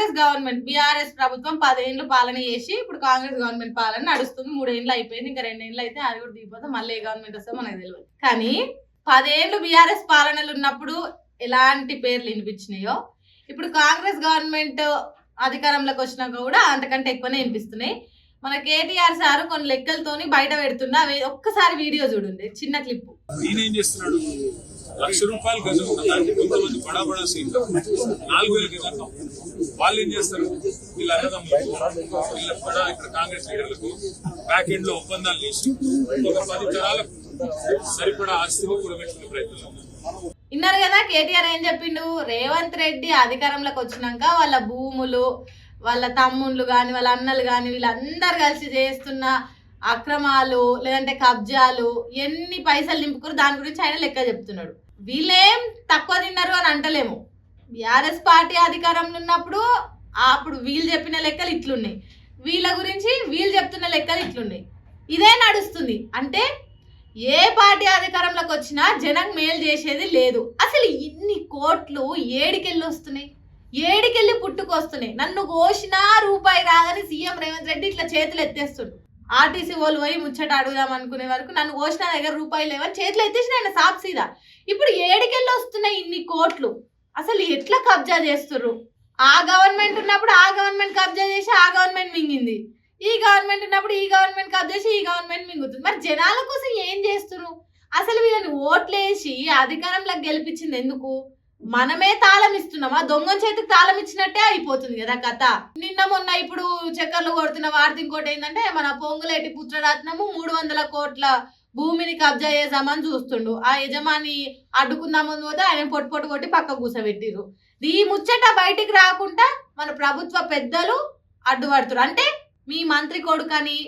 Congress government BRS ప్రభుత్వం 10 ఏళ్ళు పాలన చేసి ఇప్పుడు కాంగ్రెస్ గవర్నమెంట్ పాలన నడుస్తుంది. 3 ఏళ్ళు అయిపోయింది, ఇంకా 2 ఏళ్ళు అయితే అది కూడా దిగిపోతే మళ్ళీ ఏ గవర్నమెంట్ వస్తుందో మనకు తెలియదు. కానీ 10 ఏళ్ళు బీఆర్ఎస్ పాలనలు ఉన్నప్పుడు ఎలాంటి పేర్లు వినిపించినాయో ఇప్పుడు కాంగ్రెస్ గవర్నమెంట్ అధికారంలోకి వచ్చినాక కూడా అంతకంటే ఎక్కువనే వినిపిస్తున్నాయి. మన కేటీఆర్ సార్ కొన్ని లెక్కలతోని బయట పెడుతున్నా, ఒక్కసారి వీడియో చూడండి, చిన్న క్లిప్. ఈయనేం చేస్తున్నాడు, ₹1,00,000 గజం ఉన్నదాన్ని కొంతమంది బడా బడా సీట్లు 4,000 గజాలు వాళ్ళు ఏం చేస్తారు, వీళ్ళ అన్నదమ్ములు వీళ్ళ బడా ఇక్కడ కాంగ్రెస్ లీడర్లకు బ్యాక్ ఎండ్ లో ఒప్పందాలు చేసి ఒక 10 తరాలకు సరిపడా ఆస్తిని కూడబెట్టుకునే ప్రయత్నం. విన్నారు కదా కేటీఆర్ ఏం చెప్పిండు, రేవంత్ రెడ్డి అధికారంలోకి వచ్చినాక వాళ్ళ భూములు, వాళ్ళ తమ్ముళ్ళు కానీ వాళ్ళ అన్నలు కానీ వీళ్ళందరూ కలిసి చేస్తున్న అక్రమాలు లేదంటే కబ్జాలు ఎన్ని పైసలు నింపుకురు దాని గురించి ఆయన లెక్క చెప్తున్నాడు. వీళ్ళేం తక్కువ తిన్నారు అని అంటలేము. బీఆర్ఎస్ పార్టీ అధికారంలో ఉన్నప్పుడు అప్పుడు వీళ్ళు చెప్పిన లెక్కలు ఇట్లున్నాయి, వీళ్ళ గురించి వీళ్ళు చెప్తున్న లెక్కలు ఇట్లున్నాయి. ఇదే నడుస్తుంది. అంటే ఏ పార్టీ అధికారంలోకి వచ్చినా జనం మేలు చేసేది లేదు. అసలు ఇన్ని కోట్లు ఏడికెళ్ళి వస్తున్నాయి, ఏడికెళ్ళి పుట్టుకొస్తున్నాయి. నన్ను కోసినా రూపాయి రాదని సీఎం రేవంత్ రెడ్డి ఇట్లా చేతులు ఎత్తేస్తుండు. ఆర్టీసీ వాళ్ళు పోయి ముచ్చట అడుగుదాం అనుకునే వరకు నన్ను కోసిన దగ్గర రూపాయలు లేవని చేతులు ఎత్తేసిన ఆయన సాప్సీదా. ఇప్పుడు ఏడికెళ్ళి వస్తున్నాయి ఇన్ని కోట్లు, అసలు ఎట్లా కబ్జా చేస్తుర్రు? ఆ గవర్నమెంట్ ఉన్నప్పుడు ఆ గవర్నమెంట్ కబ్జా చేసి ఆ గవర్నమెంట్ మింగింది, ఈ గవర్నమెంట్ ఉన్నప్పుడు ఈ గవర్నమెంట్ కబ్జా చేసి ఈ గవర్నమెంట్ మింగుతుంది. మరి జనాల కోసం ఏం చేస్తున్నారు? అసలు వీళ్ళని ఓట్లేసి అధికారంలోకి గెలిపించింది ఎందుకు? మనమే తాళం ఇస్తున్నామా? దొంగ చేతికి తాళం ఇచ్చినట్టే అయిపోతుంది కదా కథ. నిన్న మొన్న ఇప్పుడు చక్కర్లు కొడుతున్న వార్త ఇంకోటి ఏంటంటే మన పొంగులేటి పుత్రరత్నము 300 కోట్ల భూమిని కబ్జా చేద్దామని చూస్తుండు. ఆ యజమాని అడ్డుకుందామని పోతే ఆయన పొట్టు కొట్టి పక్క కూసబెట్టిరు. ఈ ముచ్చట బయటికి రాకుండా మన ప్రభుత్వ పెద్దలు అడ్డుపడుతున్నారు. అంటే మీ మంత్రి కొడుకని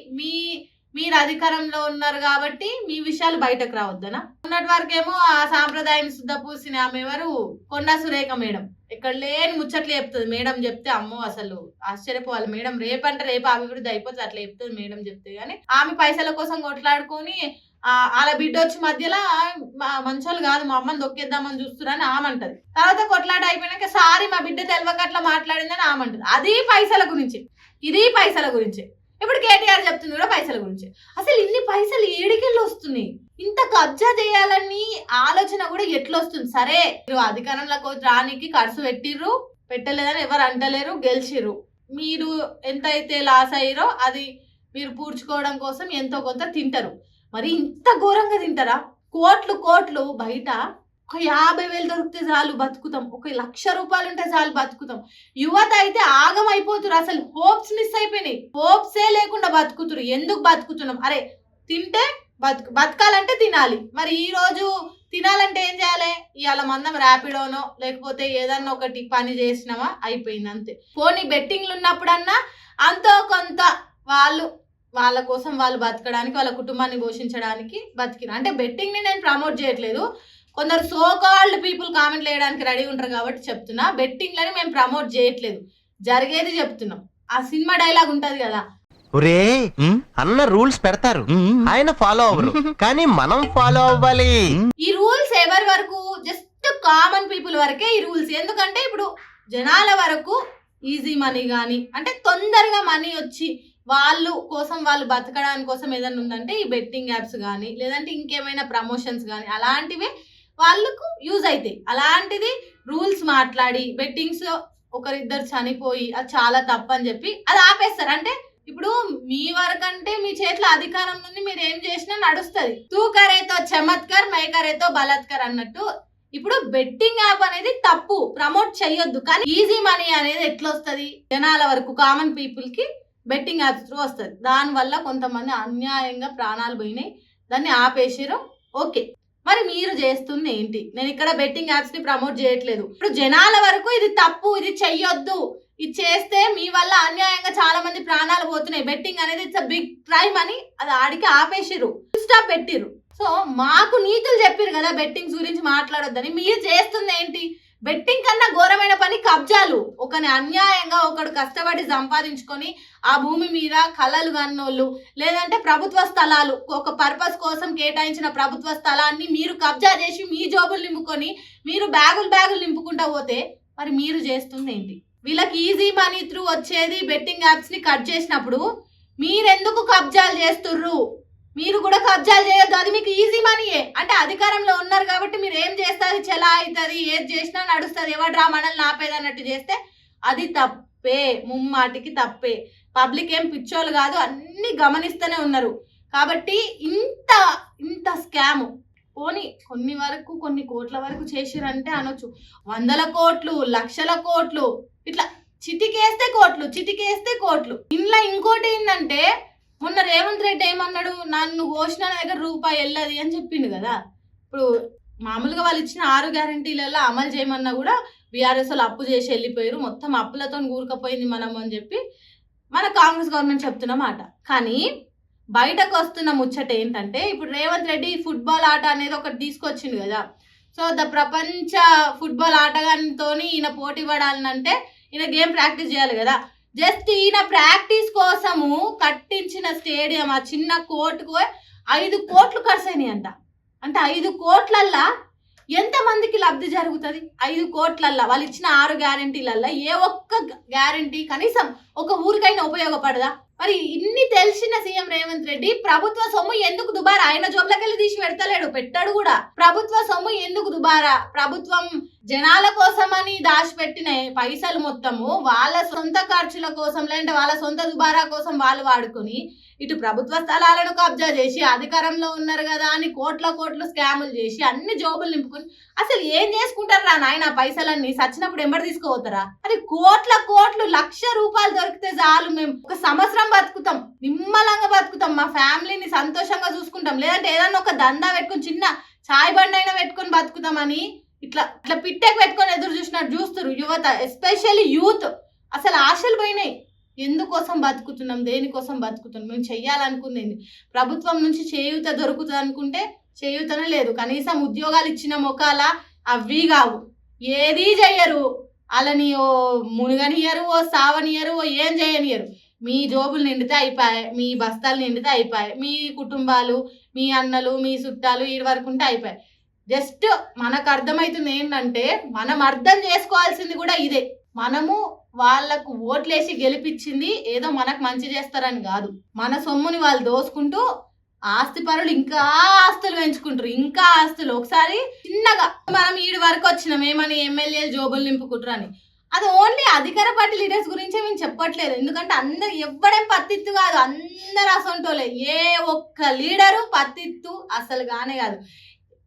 మీరు అధికారంలో ఉన్నారు కాబట్టి మీ విషయాలు బయటకు రావద్దనా? ఉన్నటి వరకేమో ఆ సాంప్రదాయం శుద్ధ పూసిన ఆమె ఎవరు, కొండా సురేఖ మేడం, ఇక్కడ లేని ముచ్చట్లు చెప్తుంది. మేడం చెప్తే అమ్మో అసలు ఆశ్చర్యపోవాలి. మేడం రేపంటే రేపు అభివృద్ధి అయిపోతుంది అట్లా చెప్తుంది మేడం చెప్తే. కానీ ఆమె పైసల కోసం కొట్లాడుకొని అలా బిడ్డ వచ్చి మధ్యలో మంచోళ్ళు కాదు మా అమ్మని దొక్కేద్దామని చూస్తున్నారని ఆమంటది. తర్వాత కొట్లాట అయిపోయినాక సారీ మా బిడ్డ తెలియక అట్లా మాట్లాడిందని ఆమంటది. అది పైసల గురించి, ఇది పైసల గురించి. ఇప్పుడు కేటీఆర్ చెప్తుంది కూడా పైసల గురించి. అసలు ఇన్ని పైసలు ఏడికెళ్ళి వస్తున్నాయి? ఇంత కబ్జా చేయాలని ఆలోచన కూడా ఎట్లా వస్తుంది? సరే మీరు అధికారంలోకి రానికి ఖర్చు పెట్టలేదని ఎవరు అంటలేరు, గెలిచిర్రు. మీరు ఎంత అయితే లాస్ అయ్యారో అది మీరు పూడ్చుకోవడం కోసం ఎంతో కొంత తింటారు. మరి ఇంత ఘోరంగా తింటారా? కోట్లు కోట్లు బయట ఒక 50,000 దొరికితే చాలు బతుకుతాం, ఒక ₹1,00,000 ఉంటే చాలు బతుకుతాం. యువత అయితే ఆగం అయిపోతురు. అసలు హోప్స్ మిస్ అయిపోయినాయి. హోప్సే లేకుండా బతుకుతురు. ఎందుకు బతుకుతున్నాం? అరే తింటే బతకాలంటే తినాలి. మరి ఈ రోజు తినాలంటే ఏం చేయాలి? ఇవాళ మందం ర్యాపిడోనో లేకపోతే ఏదన్నా ఒకటి పని చేసినామా అయిపోయింది అంతే. పోనీ బెట్టింగ్లు ఉన్నప్పుడన్నా అంతో కొంత వాళ్ళ కోసం వాళ్ళు బతకడానికి, వాళ్ళ కుటుంబాన్ని పోషించడానికి బతికిన. అంటే బెట్టింగ్ ని నేను ప్రమోట్ చేయట్లేదు. కొందరు సోకాల్డ్ పీపుల్ కామెంట్లు వేయడానికి రెడీ ఉంటారు కాబట్టి చెప్తున్నా. బెట్టింగ్లని మేము ప్రమోట్ చేయట్లేదు, జరిగేది చెప్తున్నాం. ఆ సినిమా డైలాగ్ ఉంటది కదా, ఒరే అన్న రూల్స్ పెడతారు ఆయన ఫాలో అవ్వరు కానీ మనం ఫాలో అవ్వాలి. ఈ రూల్స్ ఎవరి వరకు? జస్ట్ కామన్ పీపుల్ వరకే ఈ రూల్స్. ఎందుకంటే ఇప్పుడు జనాల వరకు ఈజీ మనీ కానీ, అంటే తొందరగా మనీ వచ్చి వాళ్ళు కోసం వాళ్ళు బతకడానికి కోసం ఏదైనా ఉందంటే ఈ బెట్టింగ్ యాప్స్ కానీ లేదంటే ఇంకేమైనా ప్రమోషన్స్ కానీ అలాంటివి వాళ్ళకు యూజ్ అవుతాయి. అలాంటిది రూల్స్ మాట్లాడి బెట్టింగ్స్ ఒకరిద్దరు చనిపోయి అది చాలా తప్పు అని చెప్పి అది ఆపేస్తారు. అంటే ఇప్పుడు మీ వరకంటే మీ చేతిలో అధికారం నుండి మీరు ఏం చేసినా నడుస్తుంది. తూ కరేతో చమత్కర్ మై కరేతో బలత్కర్ అన్నట్టు ఇప్పుడు బెట్టింగ్ యాప్ అనేది తప్పు, ప్రమోట్ చేయొద్దు. కానీ ఈజీ మనీ అనేది ఎట్లా వస్తుంది? జనాల వరకు కామన్ పీపుల్ కి బెట్టింగ్ యాప్స్ త్రూ వస్తుంది. దానివల్ల కొంతమంది అన్యాయంగా ప్రాణాలు పోయినాయి, దాన్ని ఆపేసారు. ఓకే, మరి మీరు చేస్తుంది ఏంటి? నేను ఇక్కడ బెట్టింగ్ యాప్స్ ని ప్రమోట్ చేయట్లేదు. ఇప్పుడు జనాల వరకు ఇది తప్పు, ఇది చెయ్యొద్దు, ఇది చేస్తే మీ వల్ల అన్యాయంగా చాలా మంది ప్రాణాలు పోతున్నాయి, బెట్టింగ్ అనేది ఇట్స్ బిగ్ క్రైమ్ అని అది ఆడికి ఆపేసిరు, స్టాప్ పెట్టిరు. సో మాకు నీతులు చెప్పిరు కదా బెట్టింగ్స్ గురించి మాట్లాడొద్దని. మీరు చేస్తుంది ఏంటి? బెట్టింగ్ కన్నా ఘోరమైన పని కబ్జాలు. ఒకని అన్యాయంగా ఒకడు కష్టపడి సంపాదించుకొని ఆ భూమి మీద కళలు కన్నోళ్ళు లేదంటే ప్రభుత్వ స్థలాలు ఒక పర్పస్ కోసం కేటాయించిన ప్రభుత్వ స్థలాన్ని మీరు కబ్జా చేసి మీ జోబులు నింపుకొని మీరు బ్యాగులు నింపుకుంటా పోతే మరి మీరు చేస్తుంది ఏంటి? వీళ్ళకి ఈజీ మనీ త్రూ వచ్చేది బెట్టింగ్ యాప్స్ ని కట్ చేసినప్పుడు మీరెందుకు కబ్జాలు చేస్తుర్రు? మీరు కూడా కబ్జాలు చేయొద్దు, అది మీకు ఈజీ మనీయే. అంటే అధికారంలో ఉన్నారు కాబట్టి మీరు ఏం చేస్తారు, చెలా అవుతుంది, ఏది చేసినా నడుస్తుంది, ఎవడ్రా మనల్ని ఆపేది అన్నట్టు చేస్తే అది తప్పే, ముమ్మాటికి తప్పే. పబ్లిక్ ఏం పిచ్చోళ్ళు కాదు, అన్ని గమనిస్తూనే ఉన్నారు. కాబట్టి ఇంత స్కామ్ పోనీ కొన్ని కోట్ల వరకు చేసిరంటే అనొచ్చు. 100 కోట్లు, లక్షల కోట్లు, ఇట్లా చిటికేస్తే కోట్లు. ఇంట్లో ఇంకోటి ఏంటంటే మొన్న రేవంత్ రెడ్డి ఏమన్నాడు, నన్ను ఘోషణ దగ్గర రూపాయి వెళ్ళదు అని చెప్పిండు కదా. ఇప్పుడు మామూలుగా వాళ్ళు ఇచ్చిన 6 గ్యారెంటీలలో అమలు చేయమన్నా కూడా బీఆర్ఎస్ వాళ్ళు అప్పు చేసి వెళ్ళిపోయారు, మొత్తం అప్పులతో కూరుకుపోయింది మనం అని చెప్పి మన కాంగ్రెస్ గవర్నమెంట్ చెప్తున్నమాట. కానీ బయటకు వస్తున్న ముచ్చట ఏంటంటే ఇప్పుడు రేవంత్ రెడ్డి ఫుట్బాల్ ఆట అనేది ఒకటి తీసుకొచ్చిండు కదా. సో ప్రపంచ ఫుట్బాల్ ఆటగానితో ఈయన పోటీ పడాలంటే ఈయన గేమ్ ప్రాక్టీస్ చేయాలి కదా. జస్ట్ ఈయన ప్రాక్టీస్ కోసము కట్టించిన స్టేడియం, ఆ చిన్న కోర్టుకు 5 కోట్లు ఖర్చు అయినాయి అంట. అంటే 5 కోట్లల్లా ఎంతమందికి లబ్ధి జరుగుతుంది? 5 కోట్లల్లా వాళ్ళు ఇచ్చిన 6 గ్యారెంటీలల్లా ఏ ఒక్క గ్యారెంటీ కనీసం ఒక ఊరికైనా ఉపయోగపడదా? మరి ఇన్ని తెలిసిన సీఎం రేవంత్ రెడ్డి ప్రభుత్వ సొమ్ము ఎందుకు దుబారా? ఆయన జోబులకి వెళ్ళి తీసి పెడతలేడు, పెట్టాడు కూడా. ప్రభుత్వ సొమ్ము ఎందుకు దుబారా? ప్రభుత్వం జనాల కోసమని దాచిపెట్టిన పైసలు మొత్తము వాళ్ళ సొంత ఖర్చుల కోసం, లేదంటే వాళ్ళ సొంత దుబారా కోసం వాళ్ళు వాడుకొని ఇటు ప్రభుత్వ స్థలాలను కబ్జా చేసి అధికారంలో ఉన్నారు కదా అని కోట్ల స్కాములు చేసి అన్ని జోబులు నింపుకొని అసలు ఏం చేసుకుంటారా నాయన? పైసలన్నీ సచ్చినప్పుడు ఎంబడి తీసుకోవతారా? అది కోట్లు, 1,00,000 రూపాయలు దొరికితే చాలు, మేము ఒక సంవత్సరం బతుకుతాం, నిమ్మలంగా బతుకుతాం, మా ఫ్యామిలీని సంతోషంగా చూసుకుంటాం. లేదంటే ఏదన్నా ఒక దందా పెట్టుకుని చిన్న చాయ్ బండి అయినా పెట్టుకొని బతుకుతామని ఇట్లా పిట్టెకి పెట్టుకొని ఎదురు చూస్తున్నారు యువత, ఎస్పెషల్లీ యూత్. అసలు ఆశలు పోయినాయి. ఎందుకోసం బతుకుతున్నాం, దేనికోసం బతుకుతున్నాం? మేము చెయ్యాలనుకుంది ప్రభుత్వం నుంచి చేయూత దొరుకుతుంది అనుకుంటే చేయూతనే లేదు. కనీసం ఉద్యోగాలు ఇచ్చిన మొకాల అవి కావు, ఏదీ చెయ్యరు. వాళ్ళని ఓ మునుగనియరు, ఓ సావనియరు, ఓ ఏం చేయనియరు. మీ జోబులు నిండితే అయిపోయాయి, మీ బస్తాలు నిండితే అయిపోయాయి, మీ కుటుంబాలు, మీ అన్నలు, మీ చుట్టాలు ఈ వరకు ఉంటే అయిపోయాయి. జస్ట్ మనకు అర్థమవుతుంది ఏంటంటే మనం అర్థం చేసుకోవాల్సింది కూడా ఇదే. మనము వాళ్ళకు ఓట్లేసి గెలిపించింది ఏదో మనకు మంచి చేస్తారని కాదు. మన సొమ్ముని వాళ్ళు దోసుకుంటూ ఆస్తి పరులు ఇంకా ఆస్తులు పెంచుకుంటారు, ఇంకా ఆస్తులు. ఒకసారి చిన్నగా మనం ఈడు వరకు వచ్చినాం ఏమని ఎమ్మెల్యేలు జోబులు నింపుకుంటారు అని, అది ఓన్లీ అధికార పార్టీ లీడర్స్ గురించే మేము చెప్పట్లేదు. ఎందుకంటే అందరు ఎవ్వడేం పత్తిత్తు కాదు, అందరు అసంటోలే. ఏ ఒక్క లీడరు పత్తిత్తు అసలు గానే కాదు.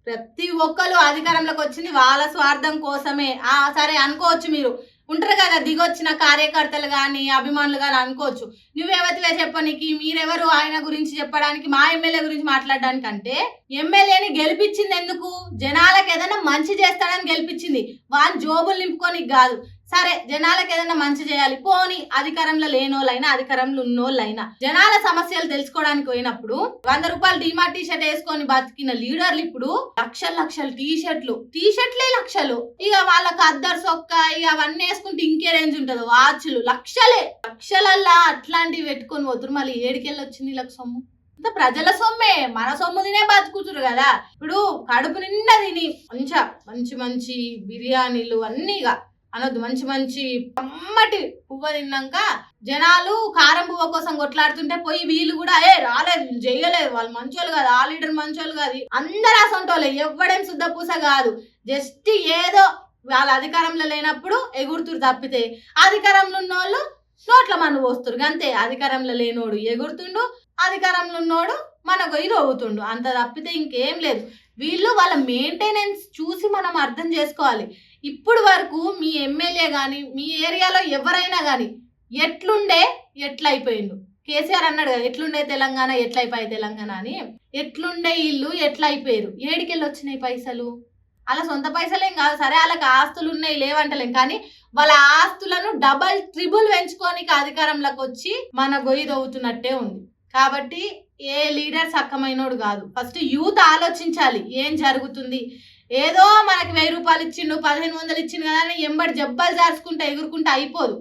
ప్రతి ఒక్కరు అధికారంలోకి వచ్చింది వాళ్ళ స్వార్థం కోసమే. సరే అనుకోవచ్చు, మీరు ఉంటారు కదా దిగొచ్చిన కార్యకర్తలు కానీ అభిమానులు కానీ అనుకోవచ్చు, నువ్వెవతివే చెప్పనీకి, మీరెవరు ఆయన గురించి చెప్పడానికి, మా ఎమ్మెల్యే గురించి మాట్లాడడానికి. అంటే ఎమ్మెల్యేని గెలిపించింది ఎందుకు? జనాలకు ఏదైనా మంచి చేస్తాడని గెలిపించింది, వాళ్ళ జోబులు నింపుకోనికి కాదు. సరే జనాలకు ఏదైనా మంచి చేయాలి, పోని అధికారంలో లేనోళ్ళైనా అధికారంలో ఉన్నోళ్ళైనా జనాల సమస్యలు తెలుసుకోవడానికి పోయినప్పుడు 100 రూపాయలు డిమార్ట్ టీషర్ట్ వేసుకొని బతికిన లీడర్లు ఇప్పుడు లక్షలు టీషర్ట్లే లక్షలు. ఇక వాళ్ళకి అద్దరు సొక్క ఇక అవన్నీ వేసుకుంటే ఇంకే రేంజ్ ఉంటుంది. వాచ్లు లక్షలల్లా అట్లాంటివి పెట్టుకొని పోతురు. మళ్ళీ ఏడికెళ్ళి వచ్చింది వీళ్ళకి సొమ్ము? ఇంత ప్రజల సొమ్మే, మన సొమ్ము తినే బతుకుతురు కదా. ఇప్పుడు కడుపు నిండా తిని మంచి బిర్యానీలు అన్నీగా అనొద్దు, మంచి కమ్మటి పువ్వ తిన్నాక జనాలు కారం పువ్వ కోసం కొట్లాడుతుంటే పోయి వీళ్ళు కూడా రాలేదు, చేయలేదు, వాళ్ళు మంచోళ్ళు కాదు, ఆ లీడర్ మంచోళ్ళు కాదు, అందరు అసంటోళ్ళే, ఎవ్వడేం శుద్ధ పూస కాదు. జస్ట్ ఏదో వాళ్ళ అధికారంలో లేనప్పుడు ఎగురుతురు తప్పితే అధికారంలో ఉన్న వాళ్ళు నోట్ల మన్ను పోస్తురు అంతే. అధికారంలో లేనోడు ఎగురుతుండు, అధికారంలో ఉన్నోడు మనకు ఇది అవుతుండు, అంత తప్పితే ఇంకేం లేదు. వీళ్ళు వాళ్ళ మెయింటెనెన్స్ చూసి మనం అర్థం చేసుకోవాలి. ఇప్పుడు వరకు మీ ఎమ్మెల్యే కానీ మీ ఏరియాలో ఎవరైనా కానీ ఎట్లుండే ఎట్లయిపోయిండు? కేసీఆర్ అన్నాడు కదా ఎట్లుండే తెలంగాణ ఎట్లయిపోయి తెలంగాణ అని. ఎట్లుండే ఇల్లు ఎట్లయిపోయారు? ఏడికెళ్ళి వచ్చినాయి పైసలు? అలా సొంత పైసలేం కాదు, సరే వాళ్ళకి ఆస్తులు ఉన్నాయి లేవంటలేం, కానీ వాళ్ళ ఆస్తులను డబల్ ట్రిబుల్ పెంచుకోనికి అధికారంలోకి వచ్చి మన గొయ్యి దవ్వుతున్నట్టే ఉంది. కాబట్టి ఏ లీడర్ సక్కమైనోడు కాదు. ఫస్ట్ యూత్ ఆలోచించాలి ఏం జరుగుతుంది. ఏదో మనకి 1000 రూపాయలు ఇచ్చిండు, 1500 ఇచ్చిండు కదా అని ఎంబడి జబ్బలు జార్చుకుంటే ఎగురుకుంటే అయిపోదు.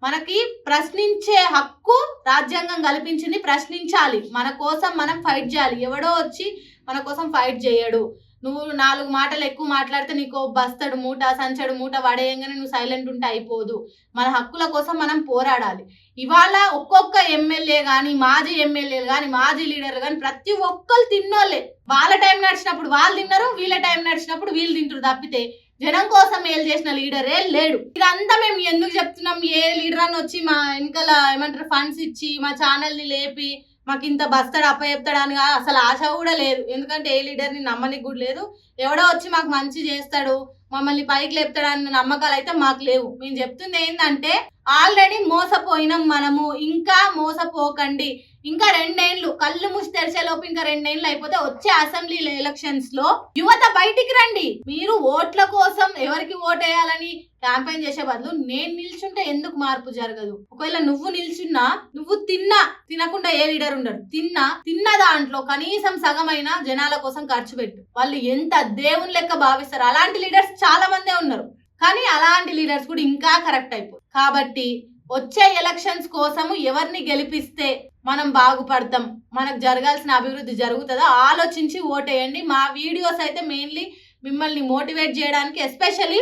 మనకి ప్రశ్నించే హక్కు రాజ్యాంగం కల్పించింది, ప్రశ్నించాలి, మన కోసం మనం ఫైట్ చేయాలి. ఎవడో వచ్చి మన కోసం ఫైట్ చేయడు. నువ్వు 4 మాటలు ఎక్కువ మాట్లాడితే నీకు బస్తడు మూట సంచడు మూట వడేయంగానే నువ్వు సైలెంట్ ఉంటే అయిపోదు. మన హక్కుల కోసం మనం పోరాడాలి. ఇవాళ ఒక్కొక్క ఎమ్మెల్యే కానీ మాజీ ఎమ్మెల్యేలు కానీ మాజీ లీడర్లు కానీ ప్రతి ఒక్కరు తిన్నోళ్ళే. వాళ్ళ టైం నడిచినప్పుడు వాళ్ళు తిన్నారు, వీళ్ళ టైం నడిచినప్పుడు వీళ్ళు తింటారు తప్పితే జనం కోసం ఏం చేసిన లీడరే లేడు. ఇదంతా మేము ఎందుకు చెప్తున్నాం, ఏ లీడర్ అని వచ్చి మా వెనకాల ఏమంటారు ఫండ్స్ ఇచ్చి మా ఛానల్ ని లేపి మాకు ఇంత బస్తాడు అప్పచెప్తాడు అని అసలు ఆశ కూడా లేదు. ఎందుకంటే ఏ లీడర్ని నమ్మనికి కూడా లేదు. ఎవడో వచ్చి మాకు మంచి చేస్తాడు మమ్మల్ని పైకి లేపుతాడు అన్న నమ్మకాలు అయితే మాకు లేవు. మేము చెప్తుంది ఏంటంటే ఆల్రెడీ మోసపోయినాం మనము, ఇంకా మోసపోకండి. ఇంకా 2 ఏళ్ళు కళ్ళు మూసి తెరిచేలోపు ఇంకా 2 ఏళ్ళు అయిపోతే వచ్చే అసెంబ్లీ ఎలక్షన్స్ లో యువత బయటికి రండి. మీరు ఓట్ల కోసం ఎవరికి ఓటేయాలని క్యాంపెయిన్ చేసే బదులు నేను నిల్చుంటే ఎందుకు మార్పు జరగదు? ఒకవేళ నువ్వు నిల్చున్నా, నువ్వు తినకుండా ఏ లీడర్ ఉండడు. తిన్న దాంట్లో కనీసం సగమైన జనాల కోసం ఖర్చు పెట్టు. వాళ్ళు ఎంత దేవుని లెక్క భావిస్తారు. అలాంటి లీడర్స్ చాలా మందే ఉన్నారు, కానీ అలాంటి లీడర్స్ కూడా ఇంకా కరెక్ట్ అయిపోయి. కాబట్టి వచ్చే ఎలక్షన్స్ కోసము ఎవరిని గెలిపిస్తే మనం బాగుపడతాం, మనకు జరగాల్సిన అభివృద్ధి జరుగుతుందో ఆలోచించి ఓటేయండి. మా వీడియోస్ అయితే మెయిన్లీ మిమ్మల్ని మోటివేట్ చేయడానికి, ఎస్పెషల్లీ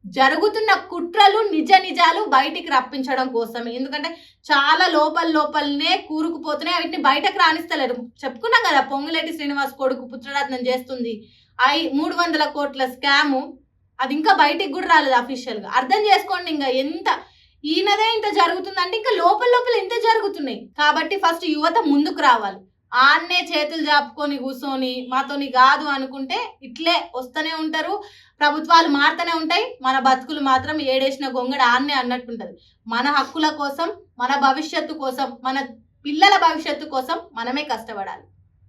జరుగుతున్న కుట్రలు నిజాలు బయటికి రప్పించడం కోసమే. ఎందుకంటే చాలా లోపలనే కూరుకుపోతున్నాయి, వీటిని బయటకు రాణిస్తలేరు. చెప్పుకున్నాం కదా, పొంగులేటి శ్రీనివాస్ కొడుకు పుత్రరత్నం చేస్తుంది 300 కోట్ల స్కాము, అది ఇంకా బయటికి కూడా రాలేదు అఫీషియల్ గా. అర్థం చేసుకోండి ఇంకా ఎంత ఈయనదే ఇంత జరుగుతుందంటే ఇంకా లోపల ఎంత జరుగుతున్నాయి. కాబట్టి ఫస్ట్ యువత ముందుకు రావాలి. ఆన్నే చేతులు జాపుకొని కూర్చొని మాతోని కాదు అనుకుంటే ఇట్లే వస్తూనే ఉంటారు. ప్రభుత్వాలు మారుతూనే ఉంటాయి, మన బతుకులు మాత్రం ఏడేసిన గొంగడ ఆన్నే అన్నట్టుంటది. మన హక్కుల కోసం, మన భవిష్యత్తు కోసం, మన పిల్లల భవిష్యత్తు కోసం మనమే కష్టపడాలి.